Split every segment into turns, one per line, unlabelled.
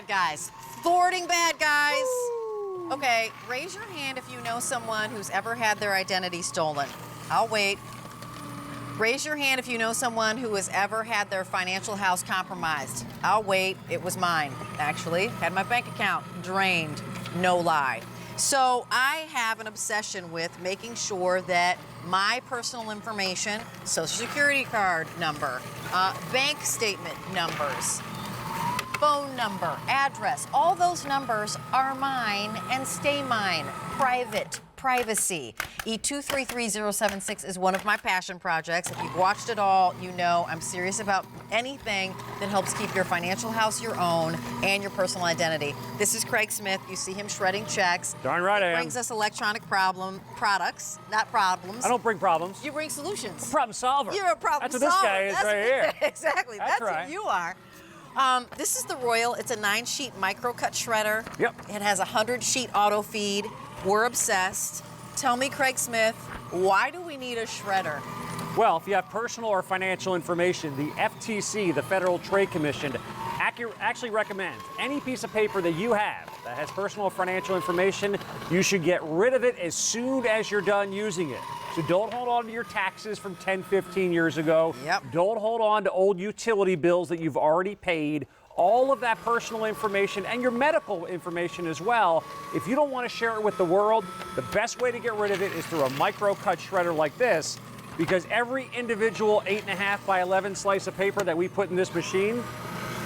bad guys. Thwarting bad guys.
Ooh.
Okay, raise your hand if you know someone who's ever had their identity stolen. I'll wait. Raise your hand if you know someone who has ever had their financial house compromised. I'll wait. It was mine, actually. Had my bank account drained. No lie. So I have an obsession with making sure that my personal information, social security card number, bank statement numbers, phone number, address, all those numbers are mine and stay mine. Private. Privacy. E233076 is one of my passion projects. If you've watched it all, you know I'm serious about anything that helps keep your financial house your own and your personal identity. This is Craig Smith. You see him shredding checks.
Darn right I am.
Brings us electronic products, not problems.
I don't bring problems.
You bring solutions.
A problem solver.
You're a problem solver.
That's what this guy is right here.
Exactly. That's
right.
what you are. This is the Royal. It's a 9-sheet micro cut shredder.
Yep.
It has a 100-sheet auto feed. We're obsessed. Tell me, Craig Smith, why do we need a shredder?
Well, if you have personal or financial information, the FTC, the Federal Trade Commission, actually recommends any piece of paper that you have that has personal or financial information, you should get rid of it as soon as you're done using it. So don't hold on to your taxes from 10, 15 years ago.
Yep.
Don't hold on to old utility bills that you've already paid. All of that personal information and your medical information as well. If you don't want to share it with the world, the best way to get rid of it is through a micro cut shredder like this, because every individual 8.5 by 11 slice of paper that we put in this machine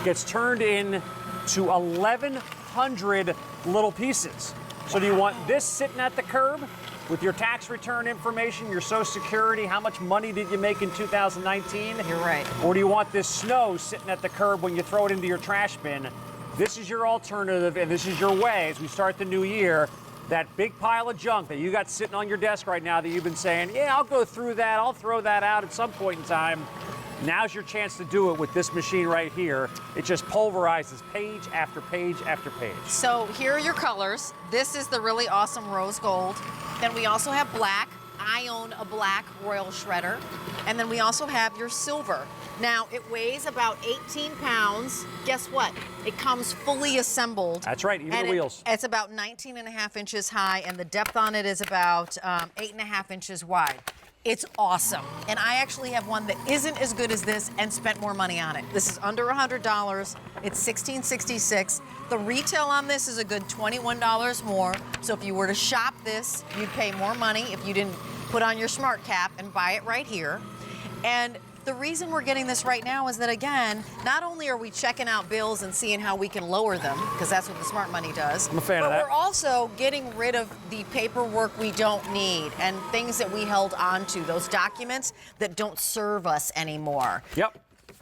gets turned into 1,100 little pieces. So do you want this sitting at the curb with your tax return information, your Social Security, how much money did you make in 2019?
You're right.
Or do you want this snow sitting at the curb when you throw it into your trash bin? This is your alternative, and this is your way as we start the new year. That big pile of junk that you got sitting on your desk right now that you've been saying, yeah, I'll go through that, I'll throw that out at some point in time. Now's your chance to do it with this machine right here. It just pulverizes page after page after page.
So here are your colors. This is the really awesome rose gold. Then we also have black. I own a black Royal shredder. And then we also have your silver. Now, it weighs about 18 pounds. Guess what? It comes fully assembled.
That's right, even
and
the wheels.
It's about 19.5 inches high, and the depth on it is about 8.5 inches wide. It's awesome. And I actually have one that isn't as good as this and spent more money on it. This is under $100. It's $16.66. The retail on this is a good $21 more. So if you were to shop this, you'd pay more money if you didn't put on your smart cap and buy it right here. And the reason we're getting this right now is that, again, not only are we checking out bills and seeing how we can lower them, because that's what the smart money does,
I'm a fan
but
of that.
we're also getting rid of the paperwork we don't need and things that we held onto, those documents that don't serve us anymore.
Yep.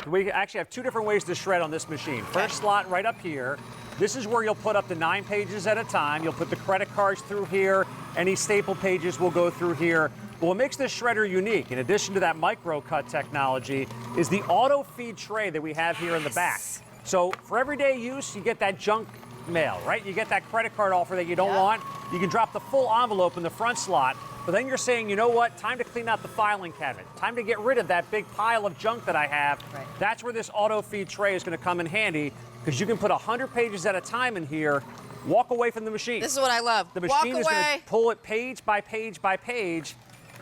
We actually have two different ways to shred on this machine. First slot right up here. This is where you'll put up to 9 pages at a time. You'll put the credit cards through here. Any staple pages will go through here. But what makes this shredder unique, in addition to that micro cut technology, is the auto feed tray that we have here in the back. So for everyday use, you get that junk mail, right? You get that credit card offer that you don't want. You can drop the full envelope in the front slot. But then you're saying, you know what? Time to clean out the filing cabinet. Time to get rid of that big pile of junk that I have.
Right.
That's where this auto feed tray is going to come in handy, because you can put 100 pages at a time in here. Walk away from the machine.
This is what I love.
The machine is going to pull it page by page by page.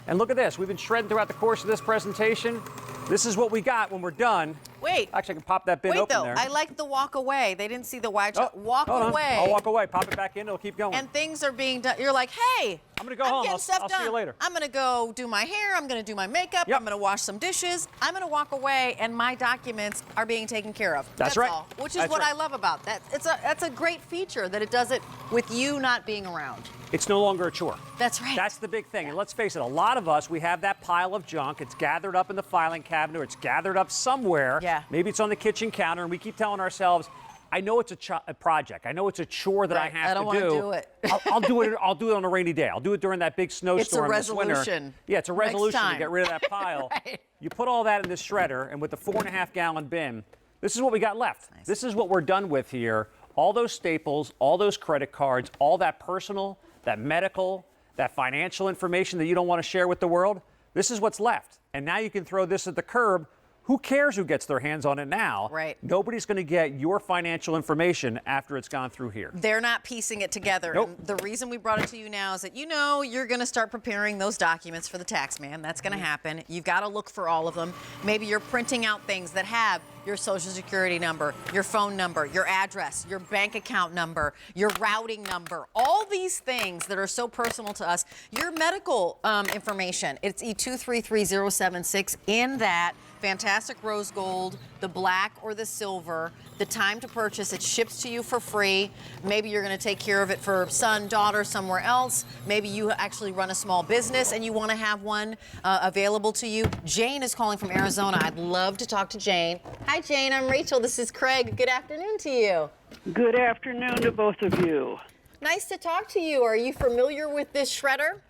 And look at this. We've been shredding throughout the course of this presentation. This is what we got when we're done.
Wait.
Actually, I can pop that bin open there.
I like the walk away. They didn't see the wide shot. Walk
hold on.
away.
I'll walk away. Pop it back in. It'll keep going.
And things are being done. You're like, hey,
I'm going to go home.
getting stuff
I'll
done.
see you later.
I'm going to go do my hair. I'm going to do my makeup.
Yep.
I'm going to wash some dishes. I'm going to walk away, and my documents are being taken care of.
That's right.
All, which is
That's
what
right.
I love about that. That's a great feature that it does it with you not being around.
It's no longer a chore.
That's right.
That's the big thing. And let's face it, a lot of us, we have that pile of junk. It's gathered up in the filing cabinet, or it's gathered up somewhere.
Yeah.
Maybe it's on the kitchen counter, and we keep telling ourselves, I know it's a project. I know it's a chore that I have to do.
I don't want to do it.
I'll do it. I'll do it on a rainy day. I'll do it during that big snowstorm this winter.
It's a resolution.
Yeah, it's a resolution to
time.
get rid of that pile.
Right.
You put all that in this shredder, and with the 4.5-gallon bin, this is what we got left.
Nice.
This is what we're done with here. All those staples, all those credit cards, all that personal, that medical, that financial information that you don't want to share with the world. This is what's left. And now you can throw this at the curb. Who cares who gets their hands on it now?
Right.
Nobody's going to get your financial information after it's gone through here.
They're not piecing it together.
Nope.
And the reason we brought it to you now is that you're going to start preparing those documents for the tax man. That's going to happen. You've got to look for all of them. Maybe you're printing out things that have your social security number, your phone number, your address, your bank account number, your routing number, all these things that are so personal to us. Your medical information, it's E233076 in that fantastic rose gold, the black or the silver, the time to purchase. It ships to you for free. Maybe you're going to take care of it for son, daughter, somewhere else. Maybe you actually run a small business and you want to have one available to you. Jane is calling from Arizona. I'd love to talk to Jane. Hi, Jane. I'm Rachel. This is Craig. Good afternoon to you.
Good afternoon to both of you.
Nice to talk to you. Are you familiar with this shredder?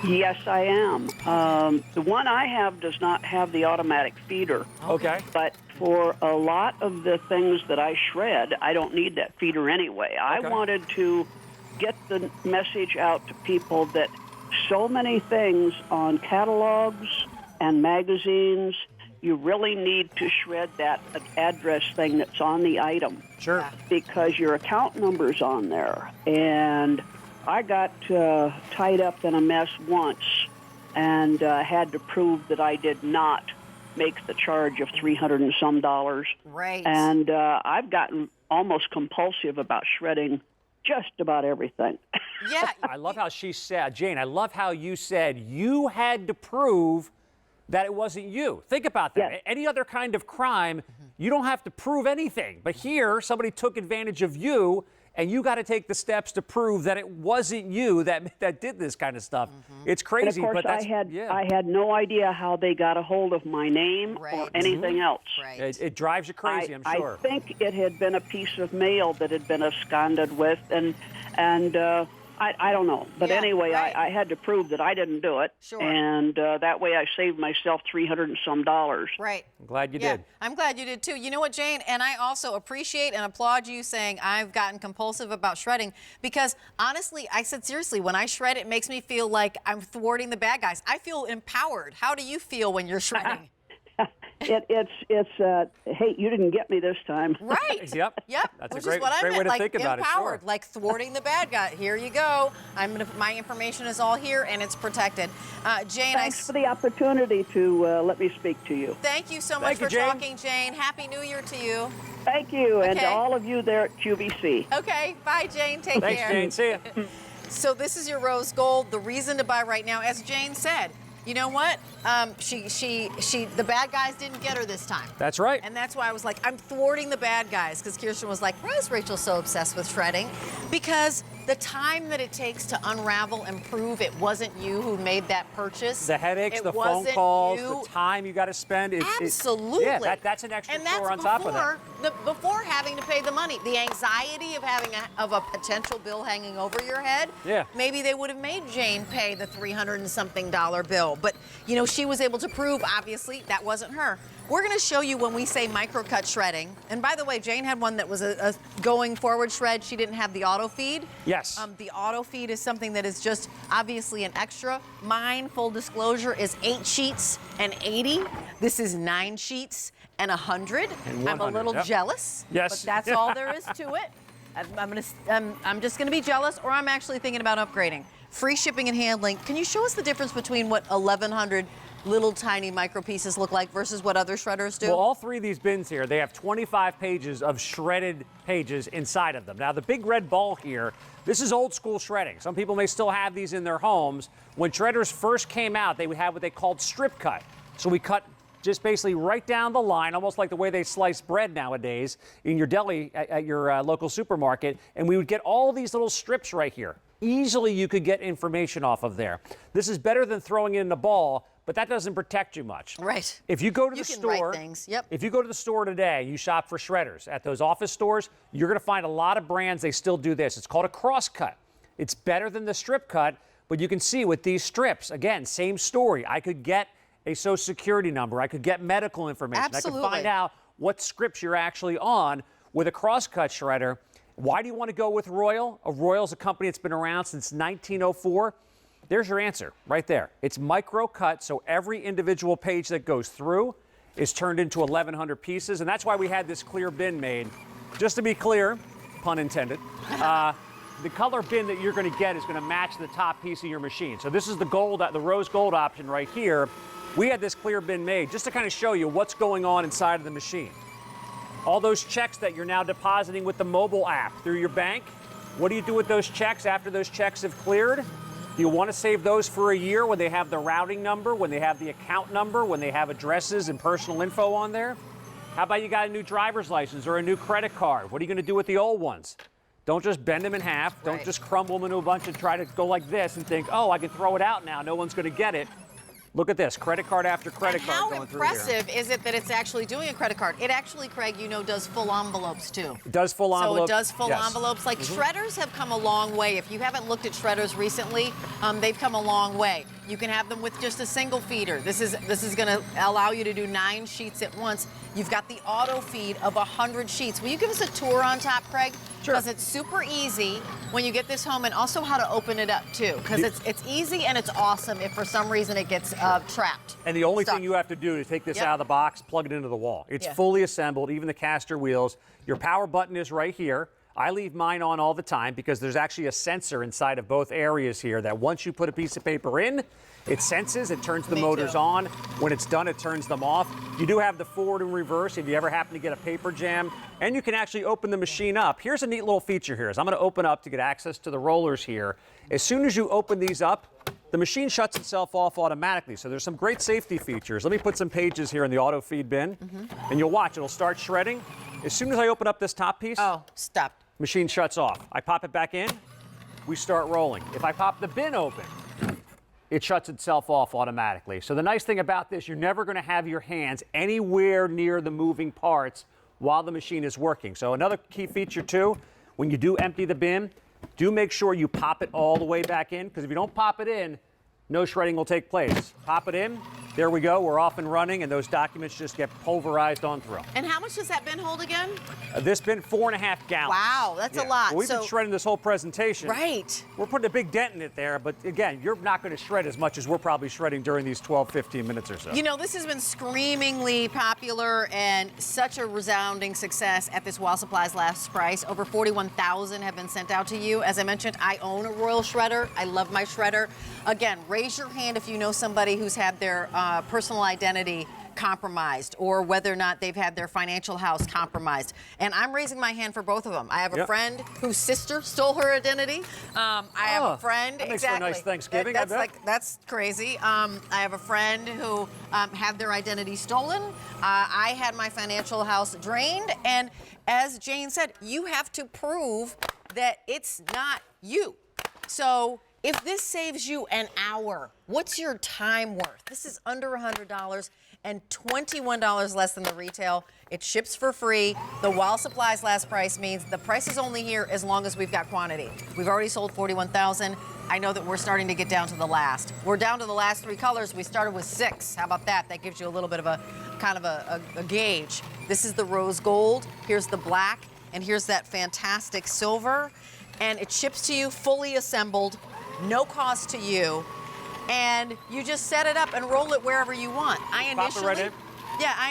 Yes, I am. The one I have does not have the automatic feeder.
Okay.
But for a lot of the things that I shred, I don't need that feeder anyway. I wanted to get the message out to people that so many things on catalogs and magazines, you really need to shred that address thing that's on the item.
Sure.
Because your account number's on there. And I got tied up in a mess once and had to prove that I did not make the charge of $300 and some.
Right.
And I've gotten almost compulsive about shredding just about everything.
Yeah.
I love how she said, Jane, I love how you said you had to prove that it wasn't you. Think about that.
Yes.
Any other kind of crime, you don't have to prove anything. But here, somebody took advantage of you, and you got to take the steps to prove that it wasn't you that did this kind of stuff. It's crazy,
And of course,
but that's,
I had no idea how they got a hold of my name or anything else.
Right.
It drives you crazy, I'm sure.
I think it had been a piece of mail that had been absconded with, and I don't know. But anyway, I had to prove that I didn't do it.
Sure.
And that way I saved myself $300 and some.
Right.
I'm glad you did.
I'm glad you did too. You know what, Jane? And I also appreciate and applaud you saying I've gotten compulsive about shredding because honestly, I said seriously, when I shred, it makes me feel like I'm thwarting the bad guys. I feel empowered. How do you feel when you're shredding?
It's hey, you didn't get me this time.
Right.
Yep.
Which
That's a
is
great,
what I
great
meant,
way to
like
think about
empowered,
it. Sure.
like thwarting the bad guy. Here you go. My information is all here and it's protected. Jane,
Thanks for the opportunity to let me speak to you.
thank you so much
Thank you,
for
Jane.
talking, Jane. Happy New Year to you.
Thank you, and to
Okay.
all of you there at QVC.
Okay. Bye, Jane. Take
Thanks,
care.
Jane. See ya.
So this is your rose gold. The reason to buy right now, as Jane said, you know what? The bad guys didn't get her this time.
That's right.
And that's why I was like, I'm thwarting the bad guys, because Kirsten was like, why is Rachel so obsessed with shredding? Because the time that it takes to unravel and prove it wasn't you who made that purchase.
The headaches,
it
the phone
wasn't
calls,
you.
the time you got to spend.
Absolutely.
Yeah, that's an extra chore on top of that.
Before having to pay the money, the anxiety of having a potential bill hanging over your head.
Yeah.
Maybe they would have made Jane pay the $300 and something bill, but she was able to prove obviously that wasn't her. We're going to show you when we say microcut shredding. And by the way, Jane had one that was a going forward shred. She didn't have the auto feed.
Yes.
The auto feed is something that is just obviously an extra. Mine, full disclosure, is 8 sheets and 80. This is 9 sheets and 100.
And
I'm a
100,
little
yep.
jealous.
Yes.
But that's all there is to it. I'm just going to be jealous, or I'm actually thinking about upgrading. Free shipping and handling. Can you show us the difference between what 1,100 little tiny micro pieces look like versus what other shredders do?
Well, all 3 of these bins here, they have 25 pages of shredded pages inside of them. Now, the big red ball here, this is old school shredding. Some people may still have these in their homes. When shredders first came out, they would have what they called strip cut. So we cut just basically right down the line, almost like the way they slice bread nowadays in your deli at your local supermarket. And we would get all these little strips right here. Easily you could get information off of there. This is better than throwing it in a ball, but that doesn't protect you much.
Right.
If you go to the
can
store,
write things. Yep.
If you go to the store today, you shop for shredders at those office stores, you're going to find a lot of brands, they still do this. It's called a cross cut. It's better than the strip cut, but you can see with these strips, again, same story. I could get a social security number. I could get medical information.
Absolutely.
I could find out what scripts you're actually on with a cross cut shredder. Why do you want to go with Royal? Royal's a company that's been around since 1904. There's your answer right there. It's micro cut, so every individual page that goes through, is turned into 1,100 pieces, and that's why we had this clear bin made. Just to be clear, pun intended, the color bin that you're going to get is going to match the top piece of your machine. So this is the gold, the rose gold option right here. We had this clear bin made just to kind of show you what's going on inside of the machine. All those checks that you're now depositing with the mobile app through your bank, what do you do with those checks after those checks have cleared? Do you want to save those for a year when they have the routing number, when they have the account number, when they have addresses and personal info on there? How about you got a new driver's license or a new credit card? What are you going to do with the old ones? Don't just bend them in half. Don't just crumble them into a bunch and try to go like this and think, oh, I can throw it out now. No one's going to get it. Look at this, credit card after credit card going through here.
How impressive is it that it's actually doing a credit card? It actually, Craig, you know, does full envelopes too.
It does full envelopes.
So it does full envelopes. Like shredders have come a long way. If you haven't looked at shredders recently, they've come a long way. You can have them with just a single feeder. This is going to allow you to do 9 sheets at once. You've got the auto feed of 100 sheets. Will you give us a tour on top, Craig?
Sure.
Because it's super easy when you get this home, and also how to open it up too. Because it's easy and it's awesome if for some reason it gets trapped.
And the only thing you have to do is take this out of the box, plug it into the wall. It's fully assembled, even the caster wheels. Your power button is right here. I leave mine on all the time because there's actually a sensor inside of both areas here that once you put a piece of paper in, it senses, it turns the motors on. When it's done, it turns them off. You do have the forward and reverse if you ever happen to get a paper jam. And you can actually open the machine up. Here's a neat little feature here. I'm going to open up to get access to the rollers here. As soon as you open these up, the machine shuts itself off automatically. So there's some great safety features. Let me put some pages here in the auto feed bin. And you'll watch, it'll start shredding. As soon as I open up this top piece,
Stop.
Machine shuts off. I pop it back in, we start rolling. If I pop the bin open, it shuts itself off automatically. So the nice thing about this, you're never going to have your hands anywhere near the moving parts while the machine is working. So another key feature too, when you do empty the bin, do make sure you pop it all the way back in, because if you don't pop it in, no shredding will take place. Pop it in, there we go, we're off and running, and those documents just get pulverized on through.
And how much does that bin hold again?
This bin, 4.5 gallons.
Wow, that's a lot.
Well, we've been shredding this whole presentation.
Right.
We're putting a big dent in it there, but again, you're not going to shred as much as we're probably shredding during these 12, 15 minutes or so.
You know, this has been screamingly popular and such a resounding success at this While Supplies Last price. Over 41,000 have been sent out to you. As I mentioned, I own a Royal shredder. I love my shredder. Again, raise your hand if you know somebody who's had their personal identity compromised, or whether or not they've had their financial house compromised. And I'm raising my hand for both of them. I have a friend whose sister stole her identity. I have a friend.
That makes for a nice Thanksgiving.
That's crazy. I have a friend who had their identity stolen. I had my financial house drained. And as Jane said, you have to prove that it's not you. So if this saves you an hour, what's your time worth? This is under $100 and $21 less than the retail. It ships for free. The While Supplies Last price means the price is only here as long as we've got quantity. We've already sold 41,000. I know that we're starting to get down to the last. We're down to the last 3 colors. We started with 6. How about that? That gives you a little bit of a kind of a gauge. This is the rose gold. Here's the black. And here's that fantastic silver. And it ships to you fully assembled, no cost to you. And you just set it up and roll it wherever you want. I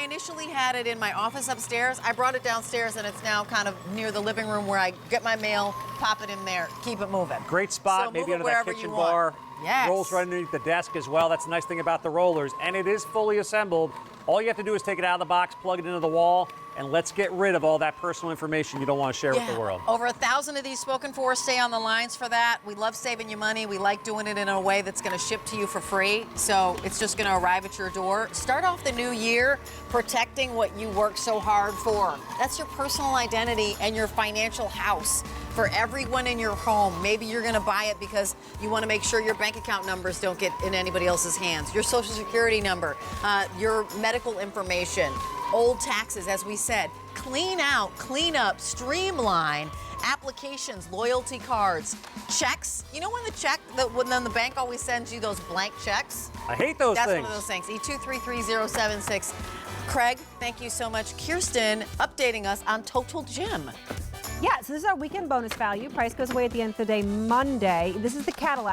initially had it in my office upstairs. I brought it downstairs, and it's now kind of near the living room where I get my mail, pop it in there, keep it moving.
Great spot,
so
maybe under that kitchen bar.
Yes.
Rolls right underneath the desk as well. That's the nice thing about the rollers. And it is fully assembled. All you have to do is take it out of the box, plug it into the wall, and let's get rid of all that personal information you don't want to share with the world.
Over 1,000 of these spoken for. Stay on the lines for that. We love saving you money. We like doing it in a way that's going to ship to you for free. So it's just going to arrive at your door. Start off the new year protecting what you worked so hard for. That's your personal identity and your financial house. For everyone in your home, maybe you're going to buy it because you want to make sure your bank account numbers don't get in anybody else's hands. Your social security number, your medical information, old taxes, as we said. Clean out, clean up, streamline applications, loyalty cards, checks. You know when the bank always sends you those blank checks?
I hate those things.
That's one of those things. E233076. Craig, thank you so much. Kirsten updating us on Total Gym.
Yeah, so this is our weekend bonus value. Price goes away at the end of the day Monday. This is the Cadillac.